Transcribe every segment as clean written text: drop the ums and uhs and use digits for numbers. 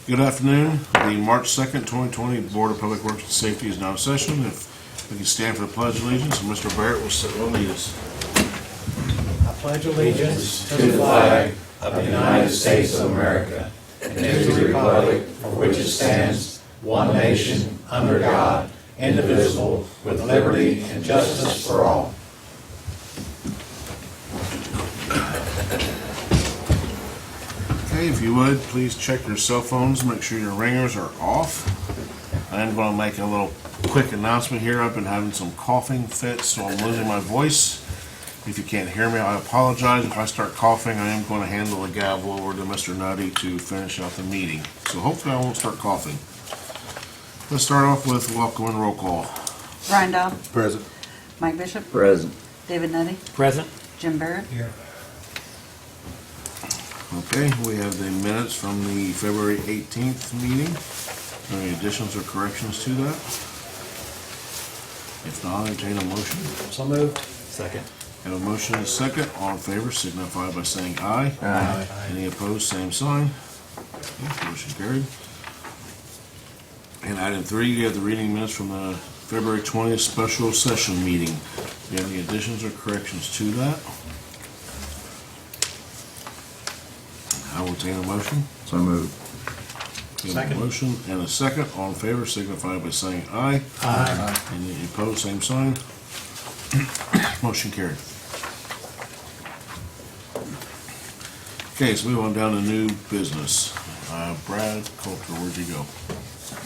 Good afternoon. The March 2nd, 2020 Board of Public Works and Safety is now in session. If we can stand for the Pledge of Allegiance, and Mr. Barrett will lead us. I pledge allegiance to the flag of the United States of America and to the republic for which it stands, one nation, under God, indivisible, with liberty and justice for all. Okay, if you would, please check your cell phones, make sure your ringers are off. I am going to make a little quick announcement here. I've been having some coughing fits, so I'm losing my voice. If you can't hear me, I apologize. If I start coughing, I am going to handle the gavel over to Mr. Nutty to finish out the meeting. So hopefully I won't start coughing. Let's start off with welcome and roll call. Brian Dobb. Present. Mike Bishop. Present. David Nutty. Present. Jim Barrett. Here. Okay, we have the minutes from the February 18th meeting. Any additions or corrections to that? If not, I'll entertain a motion. So moved. Second. Have a motion and a second. All in favor signify by saying aye. Aye. Any opposed, same sign. Okay, motion carried. And item 3, you have the reading minutes from the February 20th special session meeting. Do you have any additions or corrections to that? I will entertain a motion. So moved. We have a Second. motion and a second. All in favor signify by saying aye. Aye. Any opposed, same sign. Motion carried. Okay, so move on down to new business. Brad Coulter, where'd you go?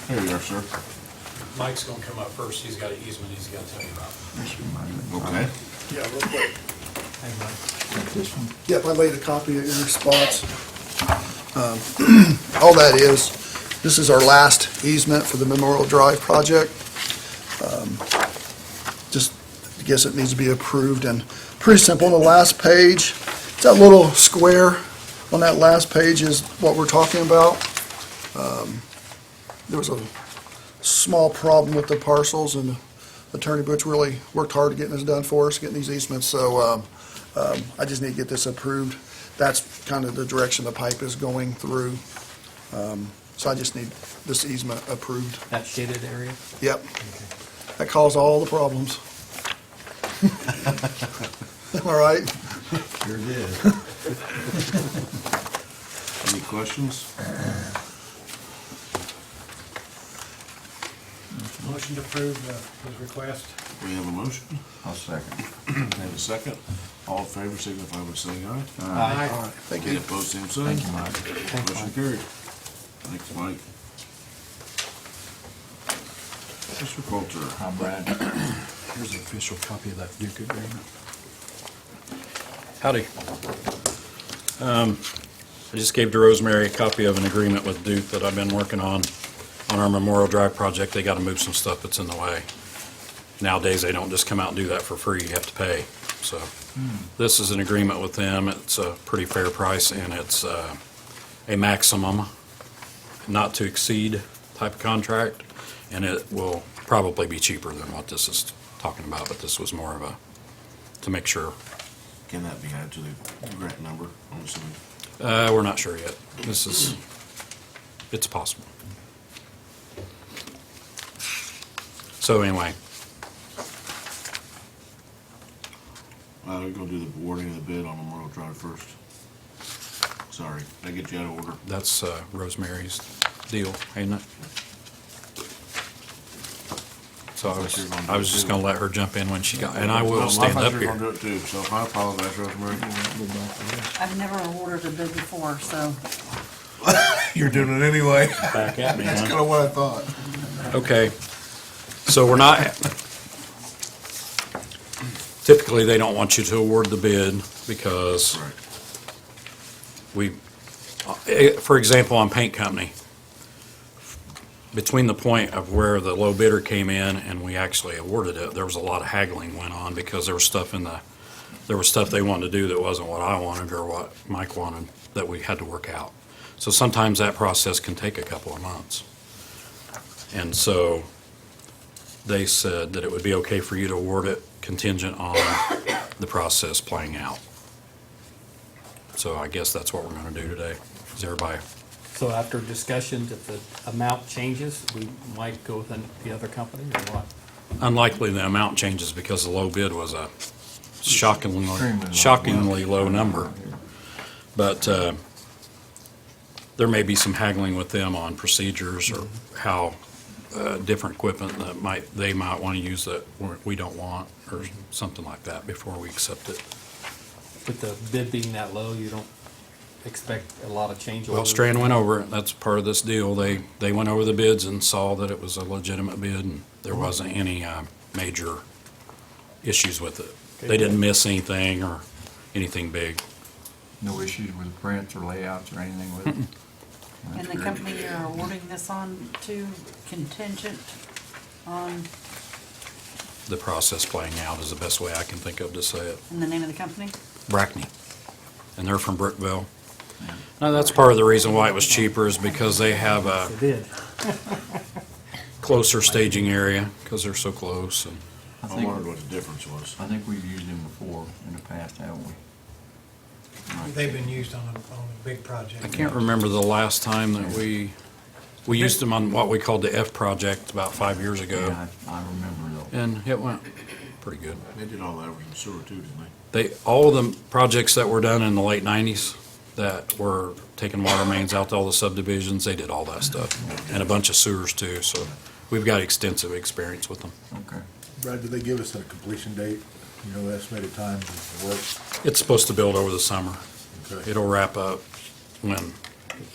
There you are, sir. Mike's gonna come up first, he's got an easement he's gotta tell you about. Okay. Yeah, real quick. Hey, Mike. This one. Yep, I laid a copy of your spots. All that is, this is our last easement for the Memorial Drive project. Just, I guess it needs to be approved, and pretty simple. On the last page, it's that little square on that last page is what we're talking about. There was a small problem with the parcels, and Attorney Butch really worked hard to getting this done for us, getting these easements, so I just need to get this approved. That's kind of the direction the pipe is going through. So I just need this easement approved. That shaded area? Yep. That caused all the problems. All right? Sure did. Any questions? Motion to approve his request. We have a motion. I'll second. We have a second. All in favor signify by saying aye. Aye. All right, thank Any you. opposed, same sign. Thank you, Mike. Motion carried. Thanks, Mike. Mr. Coulter. Hi, Brad. Here's an official copy of that Duke agreement. Howdy. I just gave to Rosemary a copy of an agreement with Duke that I've been working on our Memorial Drive project. They gotta move some stuff that's in the way. Nowadays, they don't just come out and do that for free, you have to pay. So, this is an agreement with them. It's a pretty fair price, and it's a maximum not to exceed type of contract, and it will probably be cheaper than what this is talking about, but this was more of a, to make sure. Can that be added to the grant number? I'm assuming. We're not sure yet. It's possible. So anyway, We're gonna do the awarding of the bid on Memorial Drive first. Sorry, I get you out of order. that's Rosemary's deal, ain't it? So I was just gonna let her jump in when she got, and I will stand up I thought you were here. gonna do it too, so I apologize, Rosemary. I've never awarded a bid before, so You're doing it anyway. Back at me, That's huh? kinda what I thought. Okay, so we're not, typically, they don't want you to award the bid because Right. for example, on Paint Company, between the point of where the low bidder came in and we actually awarded it, there was a lot of haggling went on because there was stuff they wanted to do that wasn't what I wanted or what Mike wanted that we had to work out. So sometimes that process can take a couple of months. And so they said that it would be okay for you to award it contingent on the process playing out. So I guess that's what we're gonna do today. Is everybody So after discussions, if the amount changes, we might go with the other company or what? Unlikely the amount changes because the low bid was a Extremely low. shockingly low number. But there may be some haggling with them on procedures or how different equipment that they might want to use that we don't want, or something like that before we accept it. With the bid being that low, you don't expect a lot of change Well, orders? Strand went over it. That's part of this deal. They went over the bids and saw that it was a legitimate bid, and there wasn't any major issues with it. They didn't miss anything or anything big. No issues with prints or layouts or anything with it? And That's the good. company you're awarding this on to contingent on, The process playing out is the best way I can think of to say it. in the name of the company? Brackney, and they're from Brookville. Now, that's part of the reason why it was cheaper is because they have a They did. closer staging area, because they're so close. And I I think, wondered what the difference was. I think we've used them before in the past, haven't we? They've been used on a big project. I can't remember the last time that we used them on what we called the F project about 5 years ago, Yeah, I remember though. and it went pretty good. They did all that over in sewer too, didn't they? All the projects that were done in the late 90s that were taking water mains out to all the subdivisions, they did all that stuff, and a bunch of sewers too, so we've got extensive experience with them. Okay. Brad, did they give us a completion date, you know, estimated time of work? It's supposed to build over the summer. Okay. It'll wrap up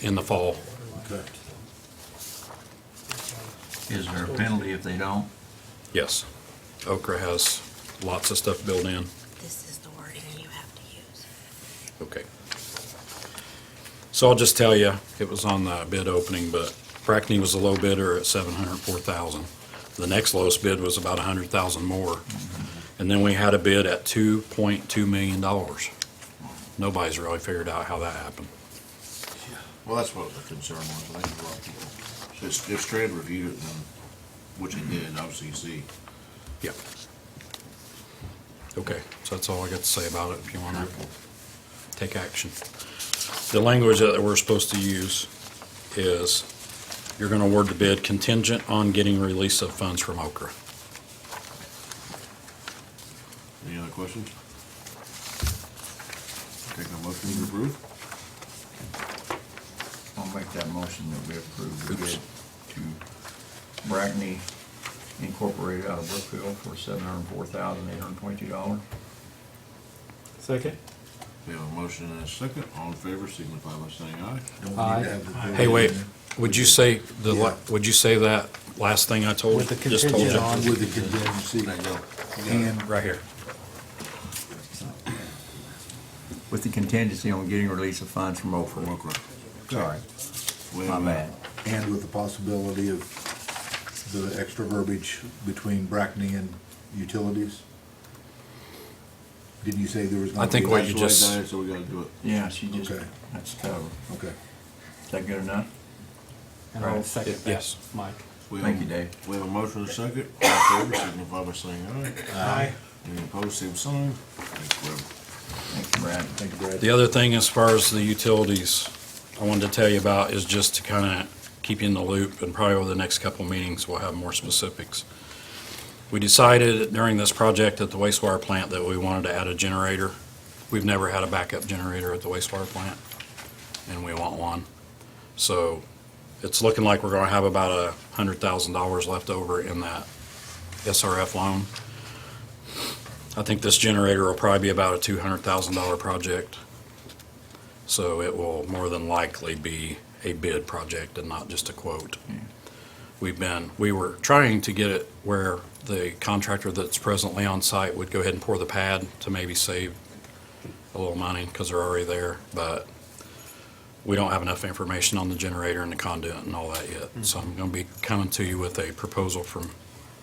in the fall. Okay. Is there a penalty if they don't? Yes. Okra has lots of stuff built in. This is the wording you have to use. Okay. So I'll just tell you, it was on the bid opening, but Brackney was the low bidder at $704,000. The next lowest bid was about $100,000 more. And then we had a bid at $2.2 million. Nobody's really figured out how that happened. Well, that's what the concern was, I think a lot of people. If Strand reviewed it, then, which he did, obviously you see. Yeah. Okay, so that's all I got to say about it, if you want to take action. The language that we're supposed to use is, you're going to award the bid contingent on getting release of funds from Okra. Any other questions? Take a motion to approve. I'll make that motion that we approve the Oops. bid to Brackney Incorporated out of Brookville for $704,822. Second? We have a motion and a second. All in favor, signify by saying aye. Don't we Aye. need to have the bid Hey, wait, in there? would you say Yeah. would you say that last thing I told, With the just told contingent you? on- With the contingency There you go. and Right here. With the contingency on getting release of funds from For Okra. Okra. Sorry, We my have, bad. and with the possibility of the extra verbiage between Brackney and utilities? Didn't you say there was I gonna be? think what That's you the way just- it is, so we gotta do it. Yeah, she just, Okay. that's covered. Okay. Is that good enough? And I'll Right. second that, Yes. Mike. We Thank have- you, Dave. We have a motion and a second. All in favor, signify by saying aye. Aye. Any opposed, same sign. Thanks, Brad. Thank you, Brad. Thank you, Brad. The other thing as far as the utilities I wanted to tell you about is just to kind of keep you in the loop, and probably over the next couple of meetings, we'll have more specifics. We decided during this project at the wastewater plant that we wanted to add a generator. We've never had a backup generator at the wastewater plant, and we want one. So it's looking like we're going to have about $100,000 left over in that SRF loan. I think this generator will probably be about a $200,000 project. So it will more than likely be a bid project and not just a quote. We were trying to get it where the contractor that's presently on site would go ahead and pour the pad to maybe save a little money because they're already there, but we don't have enough information on the generator and the conduit and all that yet. So I'm going to be coming to you with a proposal from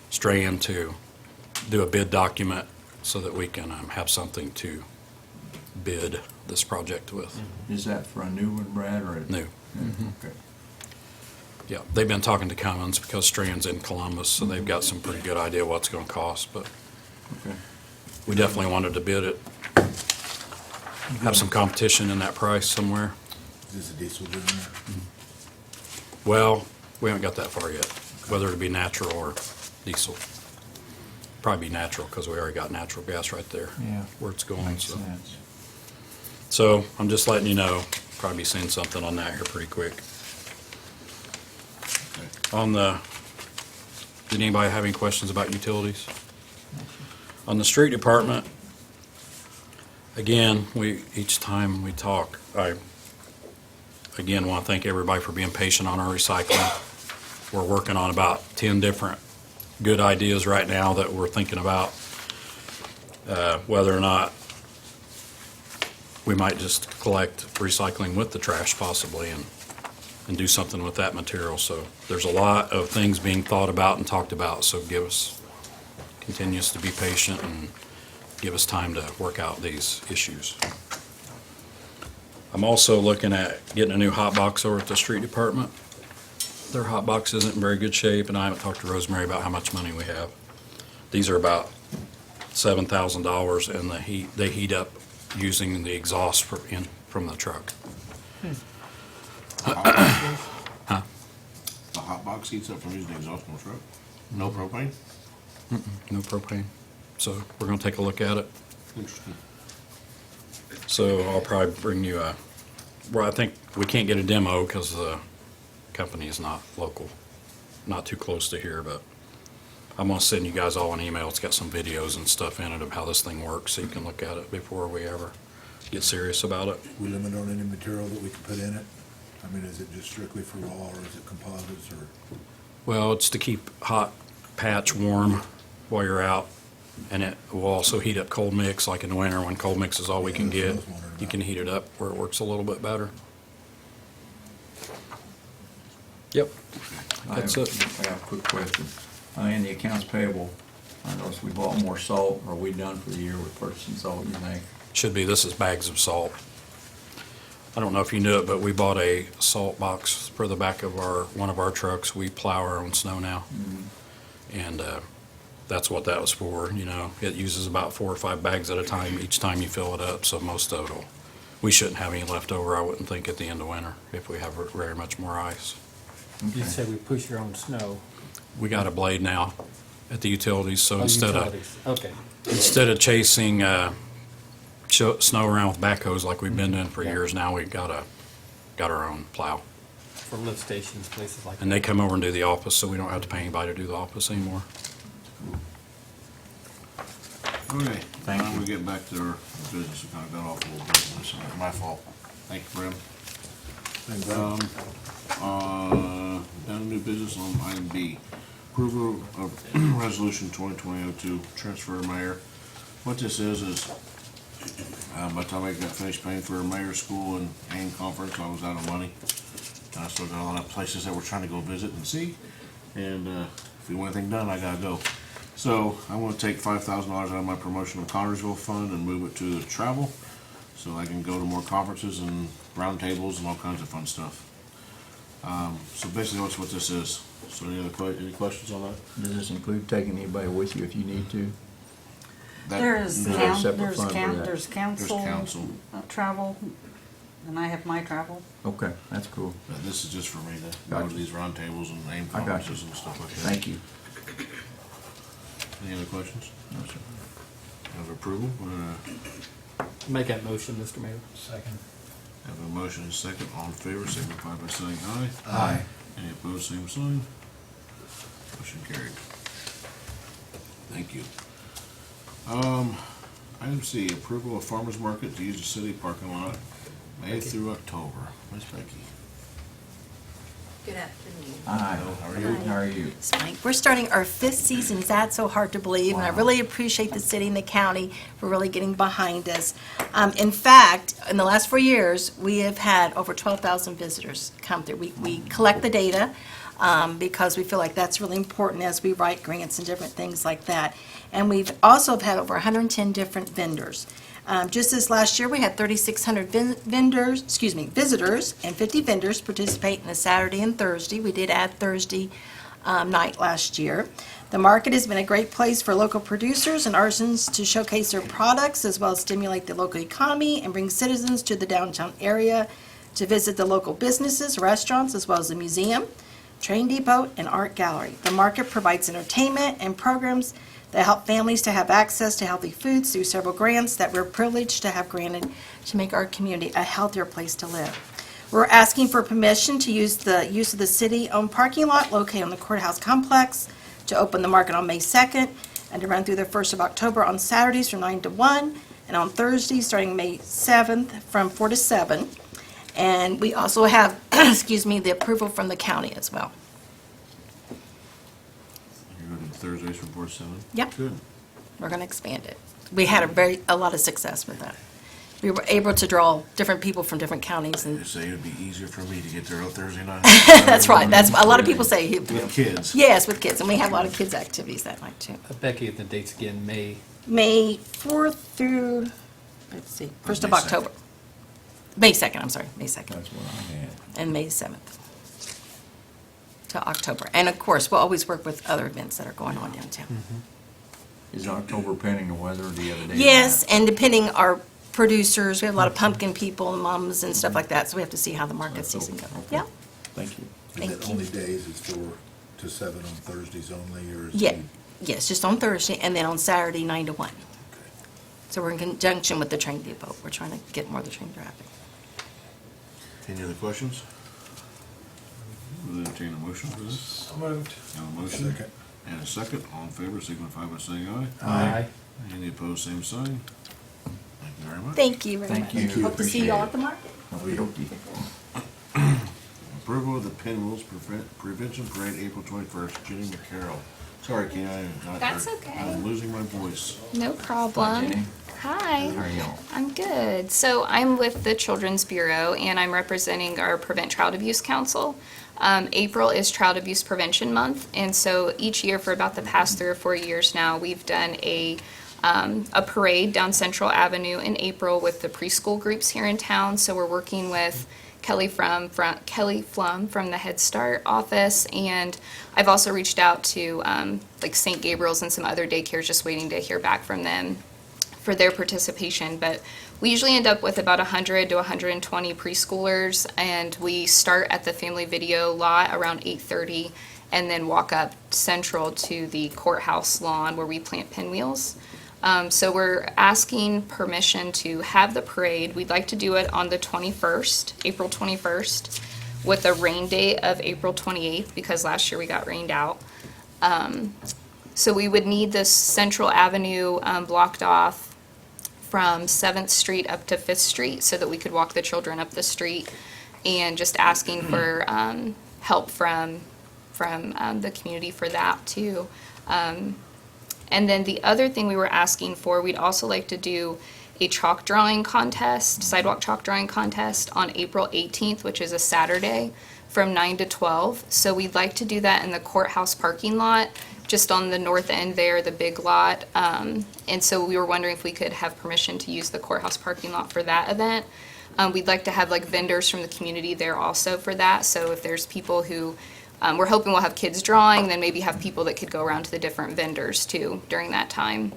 Strand to do a bid document so that we can have something to bid this project with. Is that for a new one, Brad, or? New. Okay. Yeah, they've been talking to Cummins because Strand's in Columbus, so they've got some pretty good idea what it's going to cost, but Okay. we definitely wanted to bid it. Have some competition in that price somewhere. Is this a diesel generator? Well, we haven't got that far yet, whether it be natural or diesel. Probably be natural, because we already got natural gas right there. Yeah. Where it's going, Makes so. sense. So, I'm just letting you know, probably be seeing something on that here pretty quick. On the, did anybody have any questions about utilities? On the street department, again, each time we talk, I, again, want to thank everybody for being patient on our recycling. We're working on about 10 different good ideas right now that we're thinking about, whether or not we might just collect recycling with the trash possibly and do something with that material. So there's a lot of things being thought about and talked about, so continues to be patient and give us time to work out these issues. I'm also looking at getting a new hot box over at the street department. Their hot box isn't in very good shape, and I haven't talked to Rosemary about how much money we have. These are about $7,000, and they heat up using the exhaust from the truck. The hot box heats up from using the exhaust from the truck? No propane? No propane. So we're gonna take a look at it. Interesting. So I'll probably bring you well, I think we can't get a demo because the company is not local, not too close to here, but I'm gonna send you guys all an email. It's got some videos and stuff in it of how this thing works, so you can look at it before we ever get serious about it. We limit on any material that we can put in it? I mean, is it just strictly for raw, or is it composites, or? Well, it's to keep hot patch warm while you're out, and it will also heat up cold mix, like in the winter when cold mix is all we can Yeah, that's what I get. was wondering You about. can heat it up where it works a little bit better. Yep, that's it. I have a quick question. In the accounts payable, I noticed we bought more salt. Are we done for the year with purchasing salt, you think? Should be, this is bags of salt. I don't know if you knew it, but we bought a salt box for the back of one of our trucks. We plow our own snow now. And that's what that was for, you know. It uses about 4 or 5 bags at a time, each time you fill it up, so most of it'll, we shouldn't have any left over, I wouldn't think, at the end of winter, if we have very much more ice. You said we push your own snow. We got a blade now at the utilities, so Oh, instead utilities. Okay. of chasing snow around with backhoes like we've been doing for years now, we got our own plow. For lift stations, places like that. And they come over and do the office, so we don't have to pay anybody to do the office anymore. Okay, Thank now you. we get back to our business. We kind of got off a little bit. It's my fault. Thank you, Brim. Thank Down to new business on item B. Approval of resolution 2020-02, transfer to mayor. What this is, by the time I got finished paying for mayor's school and AIM conference, I was out of money. I still got a lot of places that we're trying to go visit and see. And if we want anything done, I gotta go. So I want to take $5,000 out of my promotional Connersville fund and move it to travel, so I can go to more conferences and roundtables and all kinds of fun stuff. So basically, that's what this is. So any questions on that? Does this include taking anybody with you if you need to? There's No, count, separate there's fund for count, that. there's council, council. Travel, and I have my travel. Okay, that's cool. This is just for me to go Gotcha. to these roundtables and AIM I got conferences you. and stuff like that. Thank you. Any other questions? No, sir. Have approval? Make that motion, Mr. Mayor. Second. Have a motion and a second. All in favor, signify by saying aye. Aye. Any opposed, same sign. Motion carried. Thank you. Item C, approval of farmer's market to use the city parking lot May through October. Ms. Becky. Good afternoon. Hi. How are you? How are you? It's fine. We're starting our 5th season. Is that so hard to believe? And I really appreciate the city and the county for really getting behind us. In fact, in the last 4 years, we have had over 12,000 visitors come through. We collect the data because we feel like that's really important as we write grants and different things like that. And we've also had over 110 different vendors. Just this last year, we had 3,600 visitors, and 50 vendors participate in the Saturday and Thursday. We did add Thursday night last year. The market has been a great place for local producers and artisans to showcase their products, as well as stimulate the local economy and bring citizens to the downtown area to visit the local businesses, restaurants, as well as the museum, train depot, and art gallery. The market provides entertainment and programs that help families to have access to healthy foods through several grants that we're privileged to have granted to make our community a healthier place to live. We're asking for permission to use of the city-owned parking lot located on the courthouse complex to open the market on May 2nd and to run through the 1st of October on Saturdays from 9 to 1 and on Thursdays starting May 7th from 4 to 7. And we also have, excuse me, the approval from the county as well. You're going to Thursdays from 4 to 7? Yep. Good. We're going to expand it. We had a lot of success with that. We were able to draw different people from different counties, They and say it'd be easier for me to get there on Thursday night. that's right. That's a lot of people say. With kids. Yes, with kids, and we have a lot of kids' activities that night too. Becky, the dates again, May. May 4th through, let's see, 1st of May October. May 2nd, I'm sorry, May 2nd, That's what I had. and May 7th to October. And of course, we'll always work with other events that are going on downtown. Is October pending the weather or the other day? Yes, and depending our producers, we have a lot of pumpkin people and mums and stuff like that, so we have to see how the market season goes. Okay. Yeah, Thank you. Is Thank it you. only days, it's 4 to 7 on Thursdays only, or is it? yeah, yes, just on Thursday, and then on Saturday, 9 to 1. So we're in conjunction with the train depot. We're trying to get more of the train traffic. Any other questions? We'll entertain a motion for this. So moved. Have a motion Second. and a second. All in favor, signify by saying aye. Aye. Any opposed, same sign. Thank you very much. Thank you very much. Thank you. Hope to see you all at the market. Okey-dokey. Approval of the Pinwheels Prevention Parade, April 21st. Jenny McCarroll. Sorry, Kenny, That's okay. I'm losing my voice. No problem. Jenny. Hi. How are y'all? I'm good. So I'm with the Children's Bureau, and I'm representing our Prevent Child Abuse Council. April is Child Abuse Prevention Month, and so each year for about the past 3 or 4 years now, we've done a parade down Central Avenue in April with the preschool groups here in town. So we're working with Kelly Flum from the Head Start office, and I've also reached out to like St. Gabriel's and some other daycares, just waiting to hear back from them for their participation. But we usually end up with about 100 to 120 preschoolers, and we start at the Family Video lot around 8:30 and then walk up Central to the courthouse lawn where we plant pinwheels. So we're asking permission to have the parade. We'd like to do it on the 21st, April 21st, with a rain date of April 28th, because last year we got rained out. So we would need this Central Avenue blocked off from 7th Street up to 5th Street so that we could walk the children up the street, and just asking for help from the community for that too. And then the other thing we were asking for, we'd also like to do a chalk drawing contest, sidewalk chalk drawing contest on April 18th, which is a Saturday, from 9 to 12. So we'd like to do that in the courthouse parking lot, just on the north end there, the big lot. And so we were wondering if we could have permission to use the courthouse parking lot for that event. We'd like to have like vendors from the community there also for that. So if there's people who, we're hoping we'll have kids drawing, then maybe have people that could go around to the different vendors too during that time.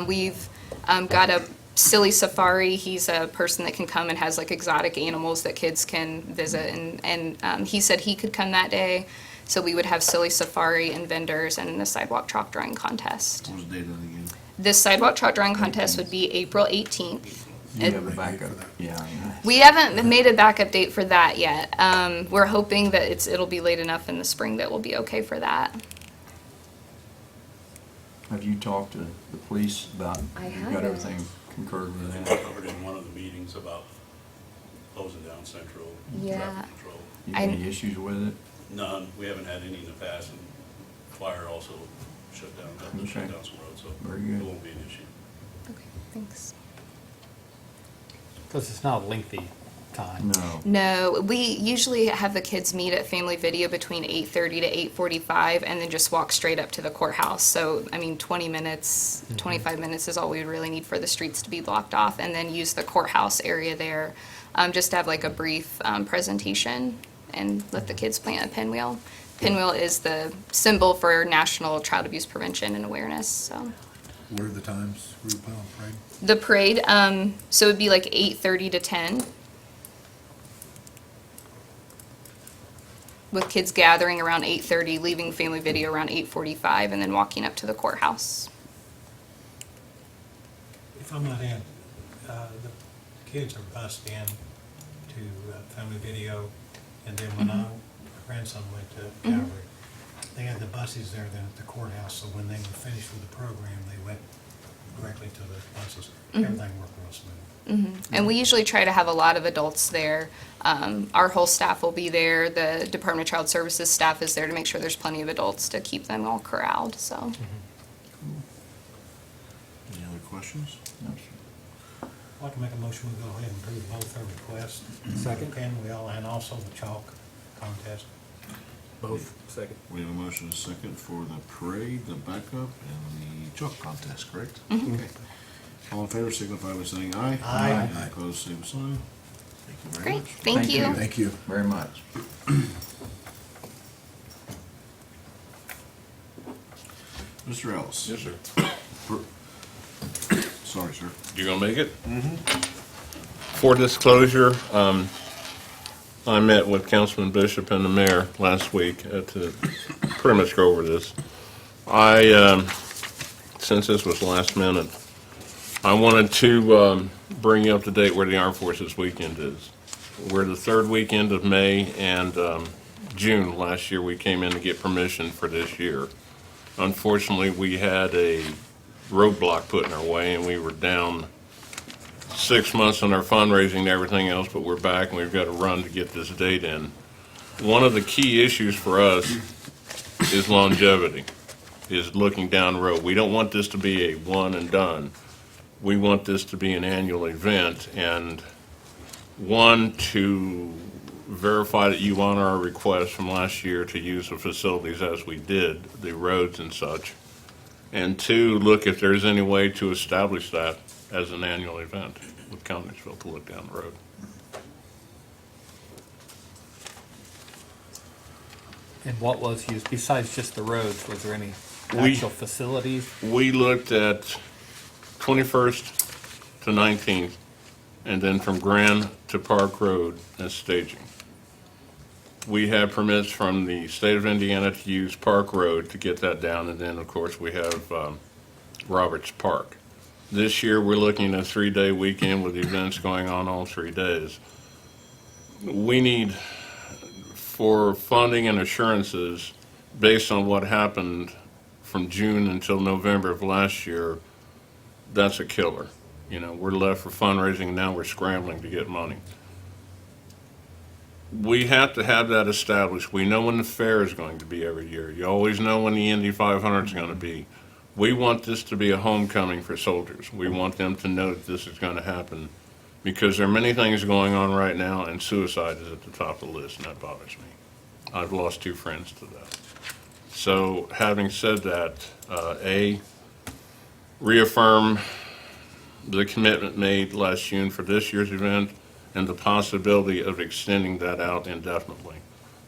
We've got a silly safari. He's a person that can come and has like exotic animals that kids can visit, and he said he could come that day. So we would have silly safari and vendors and the sidewalk chalk drawing contest. What was the date of it again? This sidewalk chalk drawing contest would be April 18th. You have a backup? Yeah. We haven't made a backup date for that yet. We're hoping that it'll be late enough in the spring that we'll be okay for that. Have you talked to the police about? I You got haven't. everything concurred with I that? covered in one of the meetings about closing down Central. Yeah. Traffic control. You have any issues with it? None, we haven't had any in the past, and fire also shut down, helped us shut Okay. down some roads, so Very good. it won't be an issue. Okay, thanks. Because it's not a lengthy time. No. No, we usually have the kids meet at Family Video between 8:30 to 8:45 and then just walk straight up to the courthouse. So, I mean, 20 minutes, 25 minutes is all we would really need for the streets to be blocked off, and then use the courthouse area there, just to have like a brief presentation and let the kids plant a pinwheel. Pinwheel is the symbol for National Child Abuse Prevention and Awareness, so. What are the times, right? The parade, so it'd be like 8:30 to 10. with kids gathering around 8:30, leaving Family Video around 8:45, and then walking up to the courthouse. If I'm not in, the kids are bused in to Family Video, and then when my grandson went to Calvary, they had the buses there then at the courthouse, so when they were finished with the program, they went directly to the buses. Everything worked real smooth. And we usually try to have a lot of adults there. Our whole staff will be there. The Department of Child Services staff is there to make sure there's plenty of adults to keep them all corralled, so. Any other questions? I'd like to make a motion, we go ahead and approve both their requests. Second. Pinwheel and also the chalk contest. Both. Second. We have a motion and a second for the parade, the backup, and the chalk contest, correct? Okay. All in favor signify by saying aye. Aye. Opposed, same sign. Thank you very Great, much. thank you. Thank you. Very much. Mr. Ellis? Yes, sir. Sorry, sir. You gonna make it? For disclosure, I met with Councilman Bishop and the mayor last week to pretty much go over this. Since this was last minute, I wanted to bring you up to date where the Armed Forces Weekend is. We're the third weekend of May and June. Last year, we came in to get permission for this year. Unfortunately, we had a roadblock put in our way, and we were down 6 months on our fundraising and everything else, but we're back, and we've got to run to get this date in. One of the key issues for us is longevity, is looking down the road. We don't want this to be a one and done. We want this to be an annual event, and one, to verify that you honor our request from last year to use the facilities as we did, the roads and such, and two, look if there's any way to establish that as an annual event with Countiesville to look down the road. And what was used, besides just the roads, was there any We- actual facilities? We looked at 21st to 19th, and then from Grand to Park Road as staging. We have permits from the state of Indiana to use Park Road to get that down, and then, of course, we have Roberts Park. This year, we're looking at a 3-day weekend with events going on all 3 days. We need, for funding and assurances, based on what happened from June until November of last year, that's a killer. You know, we're left for fundraising, and now we're scrambling to get money. We have to have that established. We know when the fair is going to be every year. You always know when the Indy 500 is going to be. We want this to be a homecoming for soldiers. We want them to know that this is going to happen, because there are many things going on right now, and suicide is at the top of the list, and that bothers me. I've lost 2 friends to that. So having said that, reaffirm the commitment made last June for this year's event, and the possibility of extending that out indefinitely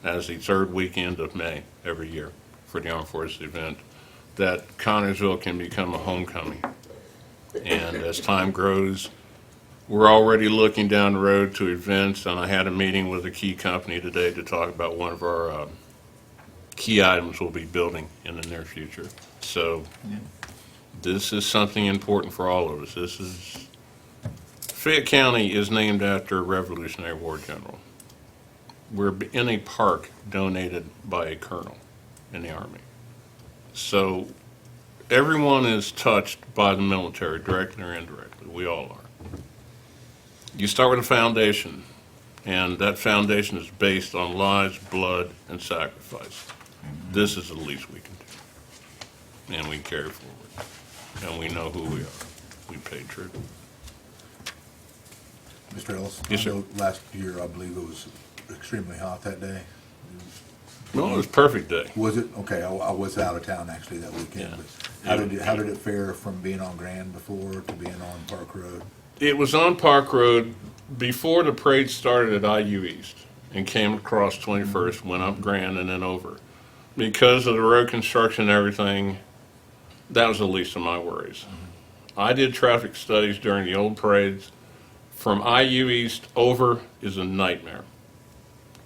as the 3rd weekend of May every year for the Armed Forces event, that Connersville can become a homecoming. And as time grows, we're already looking down the road to events, and I had a meeting with a key company today to talk about one of our key items we'll be building in the near future. So this is something important for all of us. Fayette County is named after a Revolutionary War general. We're in a park donated by a colonel in the Army. So everyone is touched by the military, directly or indirectly. We all are. You start with a foundation, and that foundation is based on lives, blood, and sacrifice. This is the least we can do. And we carry forward. And we know who we are. We pay tribute. Mr. Ellis? Yes, sir. I know last year, I believe it was extremely hot that day. No, it was a perfect day. Was it? Okay, I was out of town actually that weekend, Yeah. but how did it fare from being on Grand before to being on Park Road? It was on Park Road before the parade started at IU East and came across 21st, went up Grand and then over. Because of the road construction and everything, that was the least of my worries. I did traffic studies during the old parades. From IU East over is a nightmare.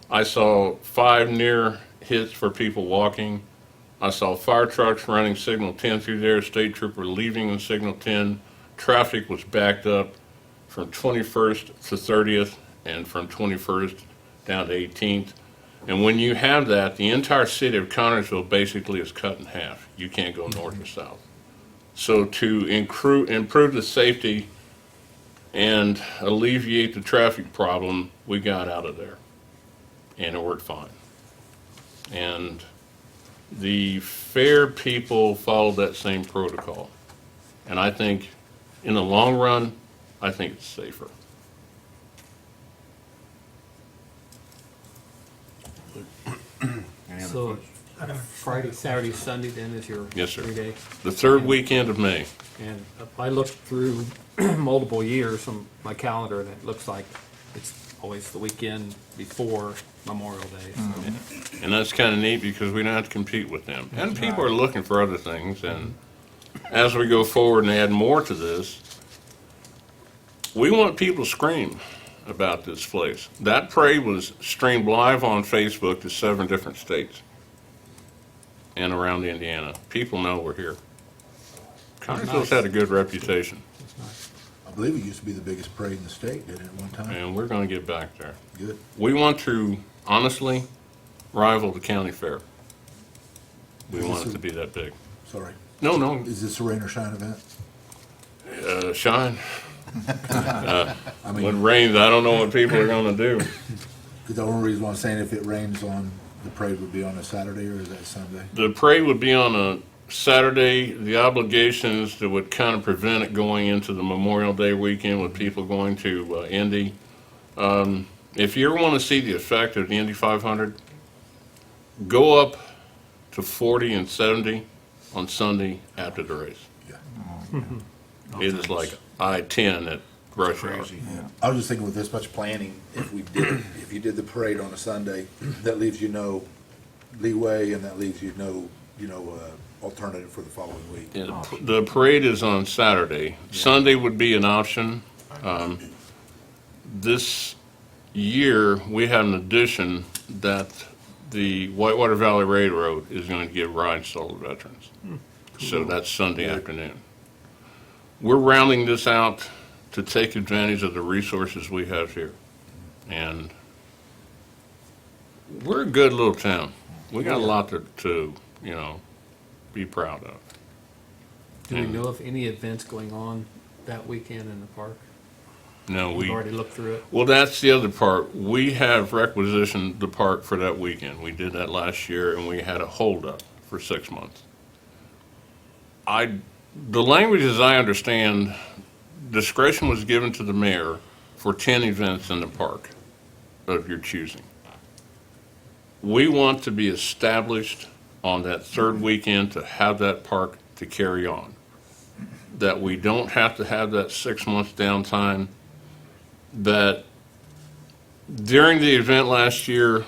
I saw 5 near hits for people walking. I saw fire trucks running signal 10 through there, state trooper leaving in signal 10. Traffic was backed up from 21st to 30th and from 21st down to 18th. And when you have that, the entire city of Connersville basically is cut in half. You can't go north or south. So to improve the safety and alleviate the traffic problem, we got out of there. And it worked fine. And the fair people followed that same protocol. And I think, in the long run, I think it's safer. Any other So, questions? Friday, Saturday, Sunday then is your Yes, sir. 3 day? The third weekend of May. And I looked through multiple years on my calendar, and it looks like it's always the weekend before Memorial Day. So. And that's kind of neat because we don't have to compete with them. And people are looking for other things. And as we go forward and add more to this, we want people to scream about this place. That parade was streamed live on Facebook to 7 different states and around Indiana. People know we're here. Connersville's had a good reputation, I believe it used to be the biggest parade in the state, didn't it, at one time? and we're going to get back there. Good. We want to, honestly, rival the county fair. We want it to be that big. Sorry. No, Is this a rain or shine event? shine. I When it mean, rains, I don't know what people are going to do. because the only reason why I'm saying if it rains on, the parade would be on a Saturday, or is that Sunday? The parade would be on a Saturday. The obligations that would kind of prevent it going into the Memorial Day weekend with people going to Indy. If you ever want to see the effect of the Indy 500, go up to 40 and 70 on Sunday after the race. Yeah. It is like I-10 at rush hour. Crazy. I was just thinking with this much planning, if you did the parade on a Sunday, that leaves you no leeway, and that leaves you no, alternative for the following week. Yeah, the parade is on Saturday. Sunday would be an option. This year, we had an addition that the Whitewater Valley Railroad is going to give rides to all the veterans. So that's Sunday afternoon. We're rounding this out to take advantage of the resources we have here. And we're a good little town. We got a lot to be proud of. Do we know of any events going on that weekend in the park? No, We've already looked through it. well, that's the other part. We have requisitioned the park for that weekend. We did that last year, and we had a holdup for 6 months. The language, as I understand, discretion was given to the mayor for 10 events in the park of your choosing. We want to be established on that third weekend to have that park to carry on. That we don't have to have that 6 months downtime. That during the event last year,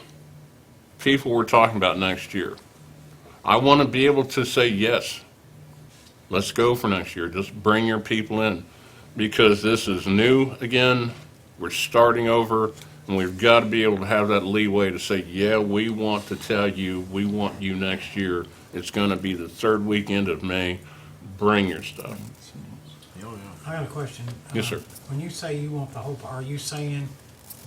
people were talking about next year. I want to be able to say, yes, let's go for next year. Just bring your people in. Because this is new again, we're starting over, and we've got to be able to have that leeway to say, yeah, we want to tell you, we want you next year. It's going to be the third weekend of May. Bring your stuff. I got a question. Yes, sir. When you say you want the whole, are you saying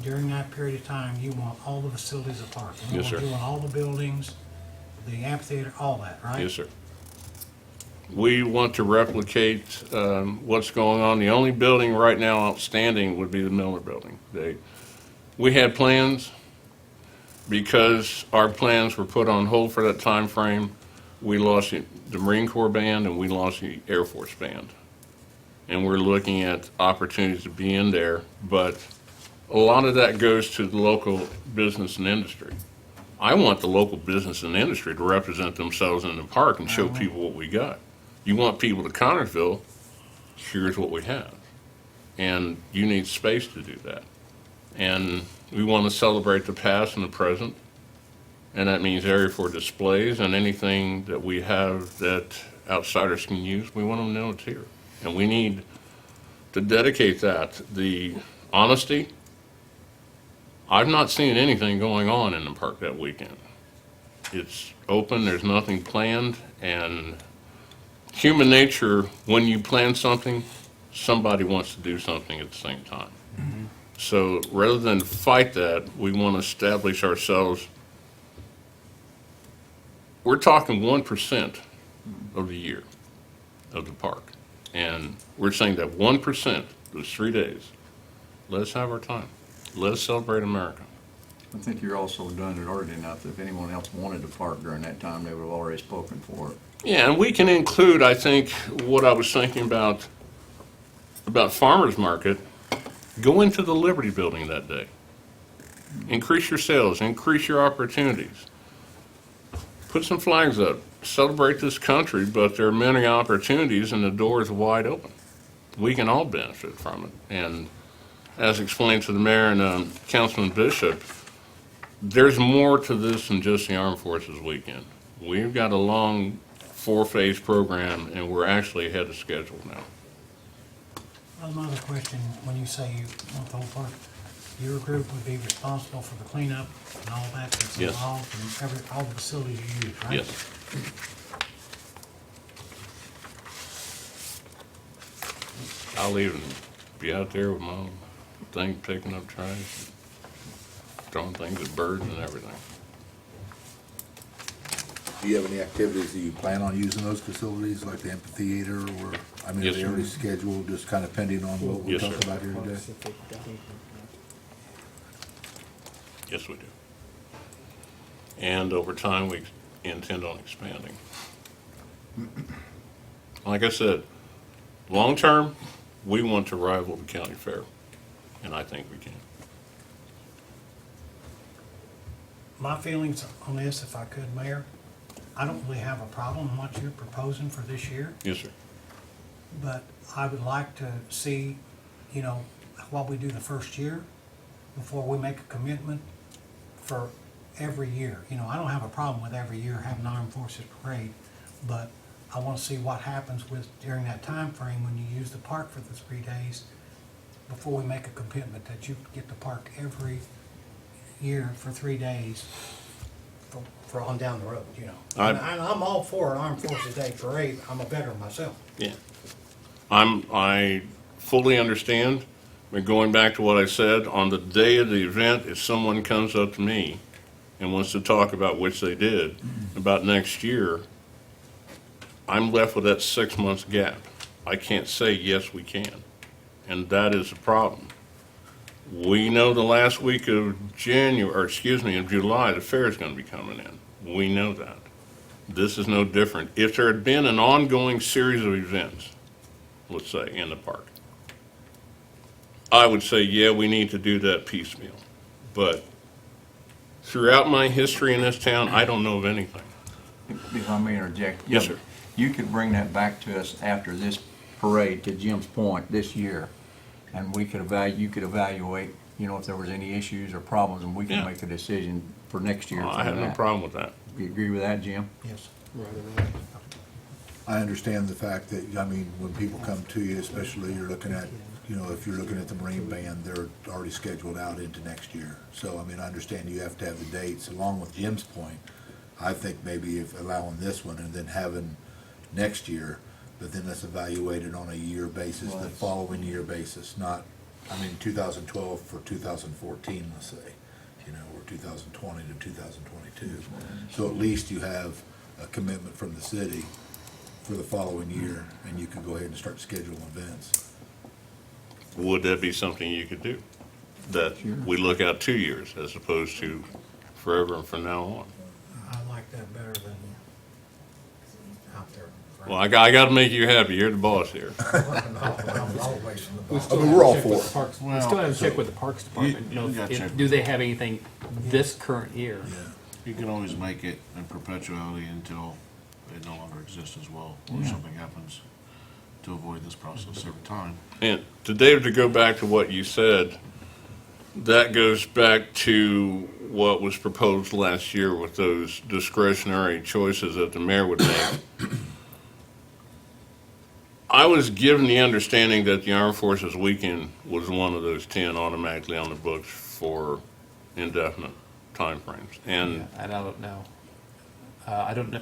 during that period of time, you want all the facilities of the park? Yes, sir. You want all the buildings, the amphitheater, all that, right? Yes, sir. We want to replicate what's going on. The only building right now outstanding would be the Miller Building. We had plans. Because our plans were put on hold for that time frame, we lost the Marine Corps Band and we lost the Air Force Band. And we're looking at opportunities to be in there, but a lot of that goes to the local business and industry. I want the local business and industry to represent themselves in the park and show people what we got. You want people to Connersville, here's what we have. And you need space to do that. And we want to celebrate the past and the present. And that means area for displays and anything that we have that outsiders can use, we want them to know it's here. And we need to dedicate that. The honesty, I've not seen anything going on in the park that weekend. It's open, there's nothing planned, and human nature, when you plan something, somebody wants to do something at the same time. So rather than fight that, we want to establish ourselves. We're talking 1% of the year of the park. And we're saying that 1%, those 3 days, let's have our time. Let's celebrate America. I think you're also done it early enough. If anyone else wanted to park during that time, they would have already spoken for it. Yeah, and we can include, I think, what I was thinking about farmers market. Go into the Liberty Building that day. Increase your sales, increase your opportunities. Put some flags up. Celebrate this country, but there are many opportunities and the door is wide open. We can all benefit from it. And as explained to the mayor and Councilman Bishop, there's more to this than just the Armed Forces Weekend. We've got a long 4-phase program and we're actually ahead of schedule now. Another question, when you say you want the whole park, your group would be responsible for the cleanup and all that that's Yes. involved and all the facilities you use, right? Yes. I'll even be out there with my own thing, picking up trash, throwing things at birds and everything. Do you have any activities that you plan on using those facilities, like the amphitheater, or, I mean, are Yes, they sir. already scheduled, just kind of pending on what we're Yes, talking sir. about here today? Yes, we do. And over time, we intend on expanding. Like I said, long-term, we want to rival the county fair, and I think we can. My feelings on this, if I could, Mayor, I don't really have a problem with what you're proposing for this year, Yes, sir. but I would like to see, what we do the first year before we make a commitment for every year. I don't have a problem with every year having an Armed Forces Parade, but I want to see what happens during that time frame when you use the park for the 3 days before we make a commitment that you get the park every year for 3 days for on down the road, And I'm all for an Armed Forces Day Parade. I'm a veteran myself. Yeah. I fully understand, but going back to what I said, on the day of the event, if someone comes up to me and wants to talk about, which they did, about next year, I'm left with that 6 months gap. I can't say, yes, we can. And that is a problem. We know the last week of of July, the fair is going to be coming in. We know that. This is no different. If there had been an ongoing series of events, let's say, in the park, I would say, yeah, we need to do that piecemeal. But throughout my history in this town, I don't know of anything. If I may interject. Yes, sir. You could bring that back to us after this parade, to Jim's point, this year, and we could you could evaluate, if there was any issues or problems, and we can Yeah. make a decision for next year. I have no problem with that. You agree with that, Jim? Yes. I understand the fact that, when people come to you, especially you're looking at, if you're looking at the Marine Band, they're already scheduled out into next year. So, I understand you have to have the dates. Along with Jim's point, I think maybe if allowing this one and then having next year, but then let's evaluate it on a year basis, the following year basis, not, 2012 for 2014, let's say, or 2020 to 2022. So at least you have a commitment from the city for the following year, and you can go ahead and start scheduling events. Would that be something you could do? That we look out 2 years as opposed to forever and from now on? I like that better than out there. Well, I got to make you happy. You're the boss here. I'm always in the box. We're all for it. We still have to check with the Parks Department. you gotta check Do they have anything this current year? You can always make it in perpetuality until it no longer exists as well, or something happens to avoid this process every time. And to David, to go back to what you said, that goes back to what was proposed last year with those discretionary choices that the mayor would make. I was given the understanding that the Armed Forces Weekend was one of those 10 automatically on the books for indefinite timeframes. And And I don't know. I don't know,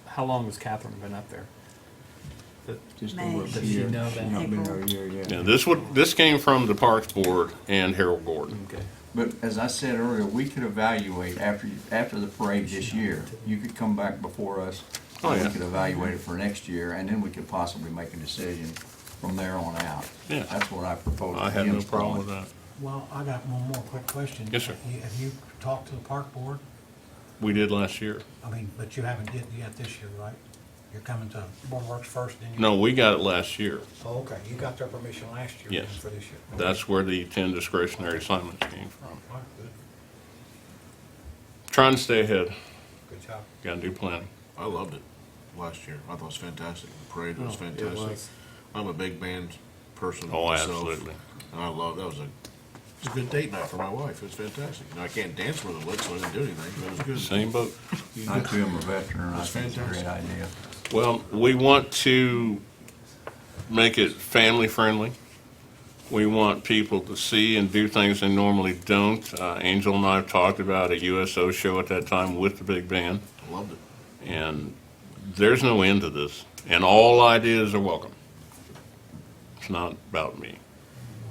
how long has Catherine been up there? Just May. over a Does she year. know She's that? not been there a year yet. yeah, this came from the Parks Board and Harold Gordon. Okay. But as I said earlier, we could evaluate after the parade this year. You could come back before us. Oh, and yeah. We could evaluate it for next year, and then we could possibly make a decision from there on out. Yeah. That's what I propose. I have no problem with that. Well, I got one more quick question. Yes, sir. Have you talked to the park board? We did last year. I mean, but you haven't did yet this year, right? You're coming to Board of Works first, then you? No, we got it last year. Oh, okay, you got their permission last year? Yes. For this year? That's where the 10 discretionary assignments came from. All right, good, Trying to stay ahead. good job. Got to do planning. I loved it last year. I thought it was fantastic. The parade was Oh, it fantastic. was. I'm a big band person Oh, myself. absolutely. And I love, it was a good date night for my wife. It was fantastic. You know, I can't dance with the lick, so I didn't do anything, but it was good. Same boat. I too am a veteran, and I That's think it's a great fantastic. idea. Well, we want to make it family friendly. We want people to see and do things they normally don't. Angel and I have talked about a USO show at that time with the big band, I loved it. and there's no end to this. And all ideas are welcome. It's not about me.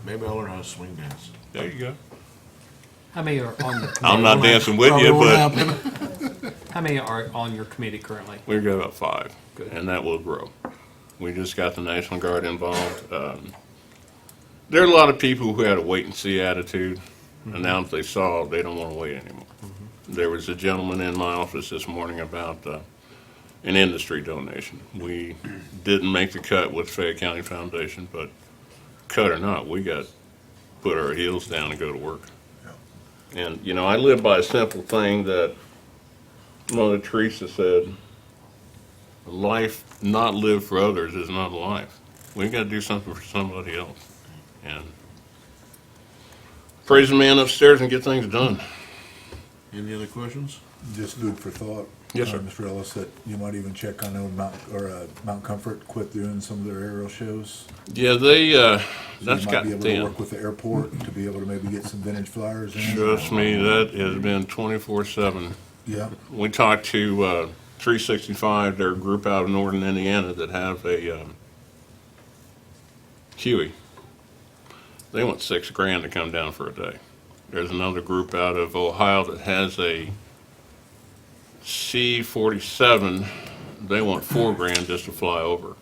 Maybe I'll learn how to swing dance. There you go. How many are on the committee? I'm not dancing with you, but How many are on your committee currently? we've got about 5, Good. and that will grow. We just got the National Guard involved. There are a lot of people who had a wait-and-see attitude, and now that they saw, they don't want to wait anymore. There was a gentleman in my office this morning about an industry donation. We didn't make the cut with Fayette County Foundation, but cut or not, we got to put our heels down and go to work. And, you know, I live by a simple thing that Mother Teresa said, life not lived for others is not a life. We got to do something for somebody else. And praise the man upstairs and get things done. Any other questions? Just food for thought. Yes, sir. Mr. Ellis, that you might even check, I know Mount Comfort quit doing some of their aerial shows. Yeah, So that's you might got be able to thin. work with the airport to be able to maybe get some vintage flyers in. Trust me, that has been 24/7. Yeah, We talked to 365, their group out of northern Indiana that have a Huey. They want $6,000 to come down for a day. There's another group out of Ohio that has a C-47. They want $4,000 just to fly over.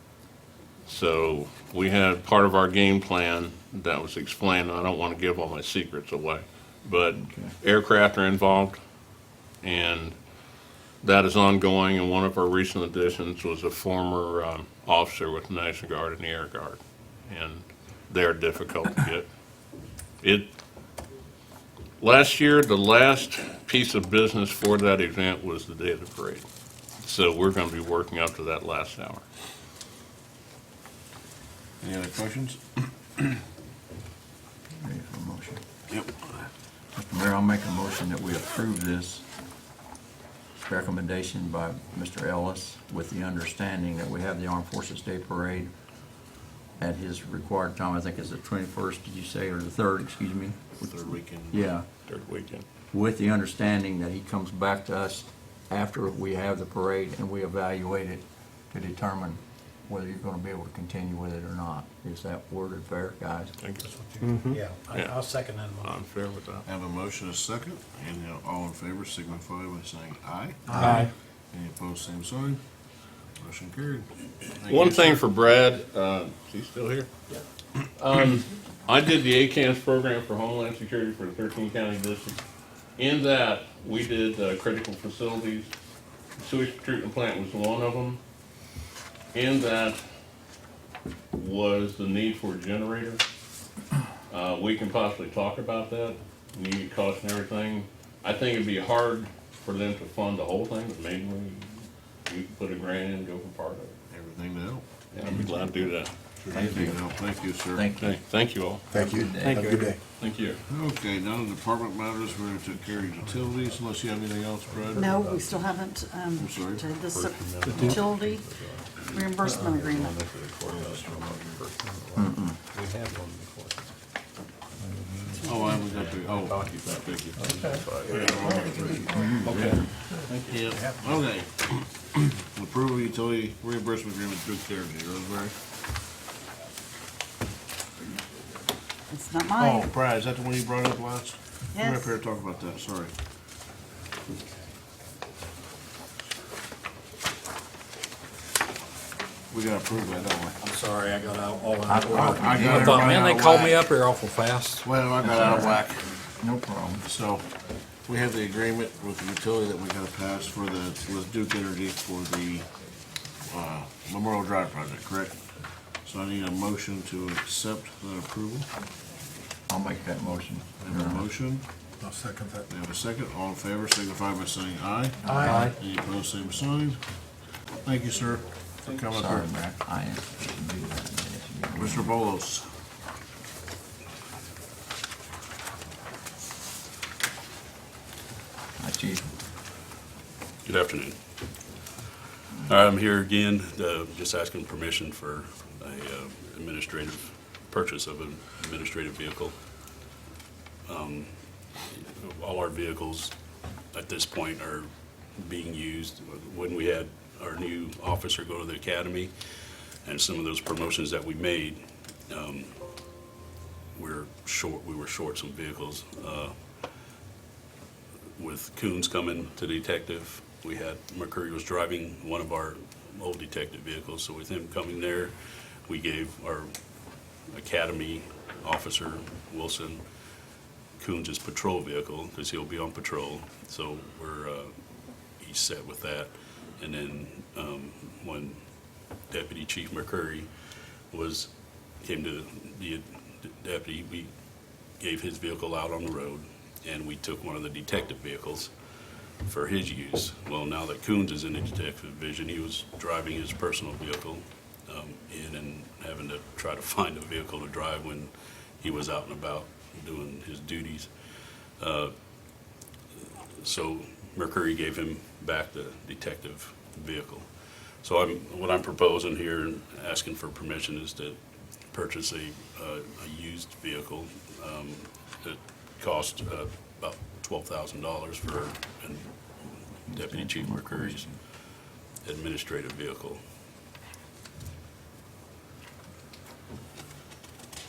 So we had part of our game plan that was explained. I don't want to give all my secrets away, but aircraft are involved, and that is ongoing. And one of our recent additions was a former officer with the National Guard and the Air Guard, and they're difficult to get. Last year, the last piece of business for that event was the day of the parade. So we're going to be working up to that last hour. Any other questions? Ready for a motion? Yep. Mr. Mayor, I'll make a motion that we approve this recommendation by Mr. Ellis with the understanding that we have the Armed Forces Day Parade at his required time. I think it's the 21st, did you say, or the 3rd, excuse me? Third weekend. Yeah, Third weekend. with the understanding that he comes back to us after we have the parade and we evaluate it to determine whether you're gonna be able to continue with it or not. Is that worded fair, guys? Thank you. Yeah, Yeah. I'll second that motion. I'm fair with that. I have a motion, a second, and all in favor signify by saying aye. Aye. Any opposed, same sign. Motion carried. Thank One you, thing sir. for Brad, is he still here? I did the ACAMS program for Homeland Security for the 13 county district. In that, we did critical facilities. Sewage treatment plant was one of them. In that was the need for a generator. We can possibly talk about that, need cost and everything. I think it'd be hard for them to fund the whole thing, but maybe you could put $1,000 in and go for part of it. Everything to help. Yeah, I'd be glad to do that. Thank you. Thank you, sir. Thank you. Thank you all. thank you. Thank Have a good day. Thank you. Okay, now the department matters, we're going to take care of utilities, unless you have anything else, Brad? No, we still haven't, sorry. to this utility reimbursement agreement. Oh, I haven't got the Oh, Thank you. yeah, okay. Approval utility reimbursement agreement through Carriage, Rosemary. It's not Oh, mine. Brad, is that the one you brought up last? We're up Yes. here to talk about that, sorry. We gotta approve that, don't we? I'm sorry, I got out all out I of order. got I thought, everybody man, out they of called me whack. up here awful fast. Well, I got out of whack. No problem. So, we have the agreement with the utility that we gotta pass for the, with Duke Energy for the, Memorial Drive project, correct? So I need a motion to accept the approval. I'll make that motion. We have a motion, I'll second that. we have a second, all in favor, signify by saying aye. Aye. Any opposed, same sign. Thank you, sir, for coming Sorry, through. Mac, I am. Do that. Mr. Bolos. Hi, Chief. Good afternoon. I'm here again, just asking permission for a administrative purchase of an administrative vehicle. All our vehicles at this point are being used. When we had our new officer go to the academy and some of those promotions that we made, we were short some vehicles. With Coons coming to detective, we had, McCurry was driving one of our old detective vehicles, so with him coming there, we gave our academy officer, Wilson, Coons' patrol vehicle, because he'll be on patrol, so he's set with that. And then, when Deputy Chief McCurry came to the deputy, we gave his vehicle out on the road, and we took one of the detective vehicles for his use. Well, now that Coons is in the detective division, he was driving his personal vehicle in and having to try to find a vehicle to drive when he was out and about doing his duties. So McCurry gave him back the detective vehicle. So what I'm proposing here and asking for permission is to purchase a used vehicle that cost about $12,000 for Deputy Chief McCurry's administrative vehicle.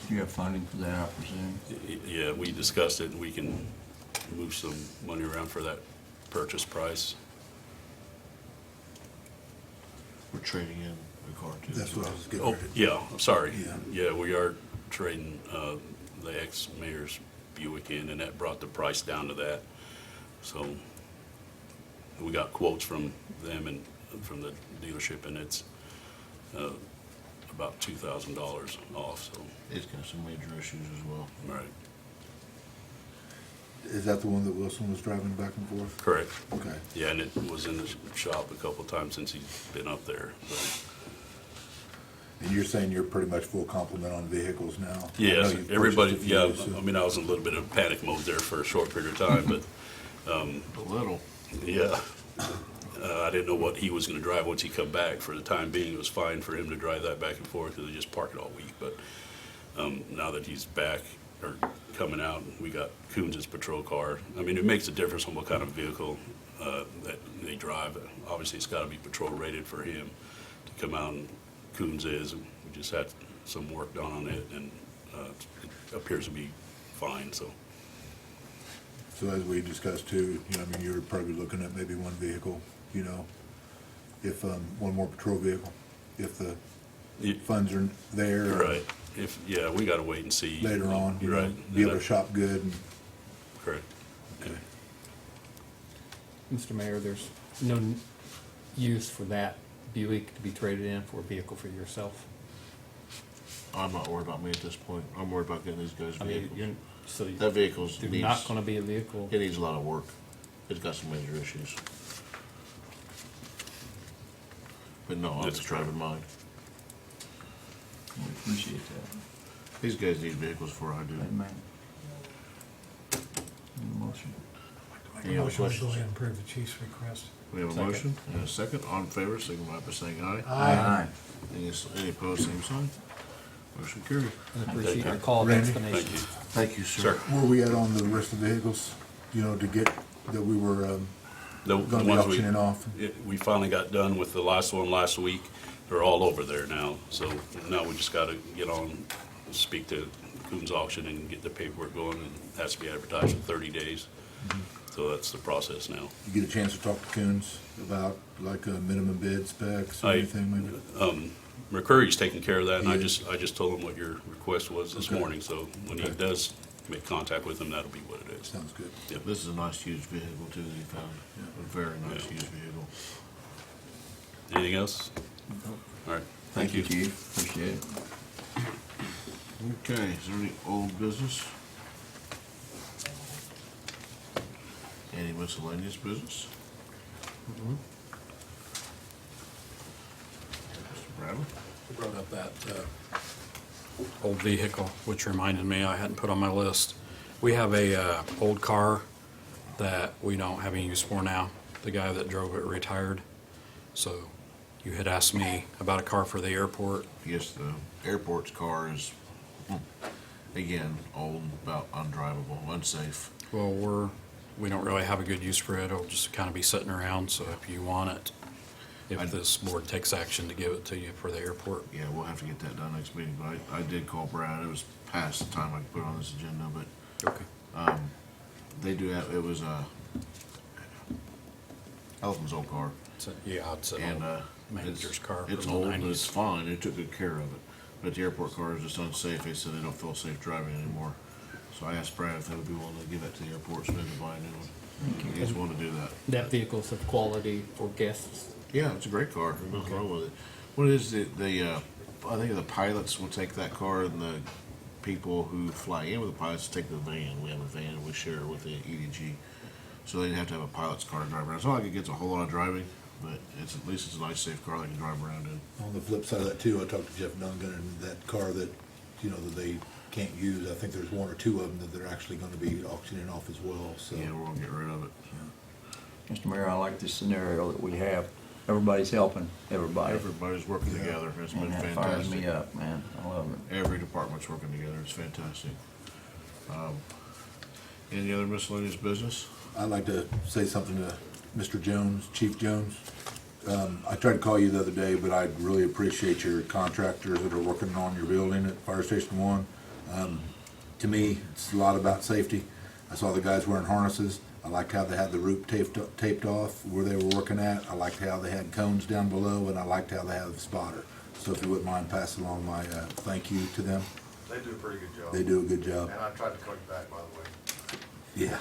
Do you have funding for that, I presume? Yeah, we discussed it, and we can move some money around for that purchase price. We're trading in the car too. That's what I was getting Oh, ready to. yeah, I'm sorry. Yeah. Yeah, we are trading the ex-mayor's Buick in, and that brought the price down to that. So we got quotes from them and from the dealership, and it's about $2,000 off, so, It's got some major issues as well. right, Is that the one that Wilson was driving back and forth? correct. Okay. Yeah, and it was in the shop a couple times since he's been up there, so. And you're saying you're pretty much full complement on vehicles now? I know Yes, you've everybody, purchased a yeah, few, so- I mean, I was in a little bit of panic mode there for a short period of time, but, A little. yeah. I didn't know what he was gonna drive once he come back. For the time being, it was fine for him to drive that back and forth, because he just parked it all week, but, now that he's back, or coming out, we got Coons' patrol car. I mean, it makes a difference on what kind of vehicle, that they drive. Obviously, it's gotta be patrol rated for him to come out, and Coons is. We just had some work done on it, and, it appears to be fine, so. So as we discussed too, I mean, you're probably looking at maybe one vehicle, if, one more patrol vehicle, if the You- funds are there. Right, yeah, we gotta wait and see. Later on, Right. be able to shop good and. Correct. Okay. Mr. Mayor, there's no use for that Buick to be traded in for a vehicle for yourself. I'm not worried about me at this point. I'm worried about getting these guys I mean, vehicles. so That vehicle's there's needs, not gonna be a vehicle. it needs a lot of work. It's got some major issues. But no, I'm That's just driving mine. We appreciate that. These guys need vehicles before I do. Amen. Any motion? Any other Motion to go questions? ahead and approve the chief's request. We have a Second. motion and a second. All in favor, signify by saying aye. Aye. Any opposed, same sign. Motion carried. I appreciate your call and Randy? explanation. Thank you. Thank you, sir. Sir. Where we at on the rest of the vehicles, you know, to get, that we were, The gonna be ones we- auctioning off? We finally got done with the last one last week. They're all over there now. So now we just gotta get on, speak to Coons Auction and get the paperwork going. And it has to be advertised in 30 days. So that's the process now. You get a chance to talk to Coons about like minimum bid specs or I- anything maybe? McCurry's taking care of that, and I Yeah. just told him what your request was this Okay. morning. So when he Okay. does make contact with him, that'll be what it is. Sounds good. This is a nice used vehicle too that he found. A very nice Yeah. used vehicle. Anything else? All right. Thank you, Chief, appreciate it. Okay, is there any old business? Any miscellaneous business? Mr. Bradley? You brought up that old vehicle, which reminded me I hadn't put on my list. We have a old car that we don't have any use for now. The guy that drove it retired. So you had asked me about a car for the airport. Yes, the airport's car is, again, old, about undrivable, unsafe. Well, we don't really have a good use for it. It'll just kind of be sitting around, so if you want it, if this board takes action to give it to you for the airport. Yeah, we'll have to get that done next meeting, but I did call Brad. It was past the time I could put it on this agenda, but Okay. they do have, it was Elton's old car. Yeah, it's an And old manager's car it's from the old, but it's 90s. fine. They took good care of it. But the airport car is just unsafe. They said they don't feel safe driving anymore. So I asked Brad if they would be willing to give that to the airport so they could buy a new one. He just wanted to do that. That vehicle's of quality for guests. Yeah, it's a great car. There's nothing wrong with it. What is it? I think the pilots will take that car, and the people who fly in with the pilots take the van. We have a van and we share with the EDG. So they'd have to have a pilot's car to drive around. It's not like it gets a whole lot of driving, but it's at least it's a nice, safe car they can drive around in. On the flip side of that too, I talked to Jeff Dungan, and that car that, you know, that they can't use, I think there's one or two of them that they're actually gonna be auctioning off as well, so. Yeah, we're gonna get rid of it. Mr. Mayor, I like this scenario that we have. Everybody's helping everybody. Everybody's working together. It's been And that fires fantastic. me up, man. I love it. Every department's working together. It's fantastic. Any other miscellaneous business? I'd like to say something to Mr. Jones, Chief Jones. I tried to call you the other day, but I really appreciate your contractors that are working on your building at Fire Station 1. To me, it's a lot about safety. I saw the guys wearing harnesses. I liked how they had the roof taped off where they were working at. I liked how they had cones down below, and I liked how they had the spotter. So if you wouldn't mind passing along my thank you to them. They do a pretty good job. They do a good job. And I tried to call you back, by the way. Yeah.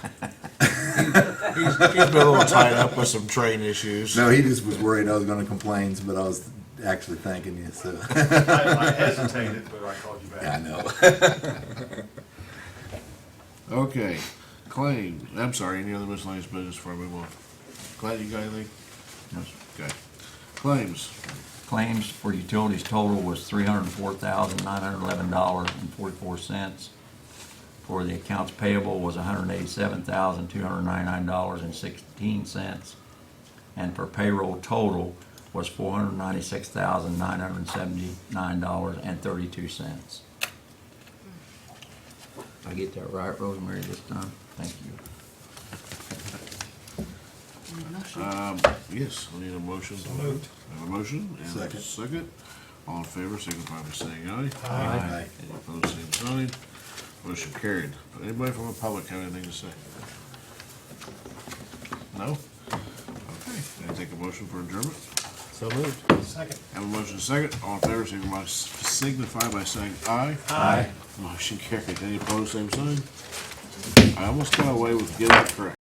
He's been a little tied up with some train issues. No, he just was worried I was gonna complain, but I was actually thanking you, so. I hesitated, but I called you back. Yeah, I know. Okay, claim, I'm sorry, any other miscellaneous business before I move on? Glad you got anything? Okay. Claims, Claims for utilities total was $304,911.44. For the accounts payable was $187,299.16. And for payroll total was $496,979.32. Did I get that right, Rosemary, this time? Thank you. yes, I need a motion. So moved. I have a motion and a Second. second. All in favor, signify by saying aye. Aye. Any opposed, same sign. Motion carried. Anybody from the public have anything to say? No? Okay, can I take a motion for adjournment? So moved. Second. Have a motion second. All in favor, signify by saying aye. Aye. Motion carried. Any opposed, same sign. I almost got away with getting it correct.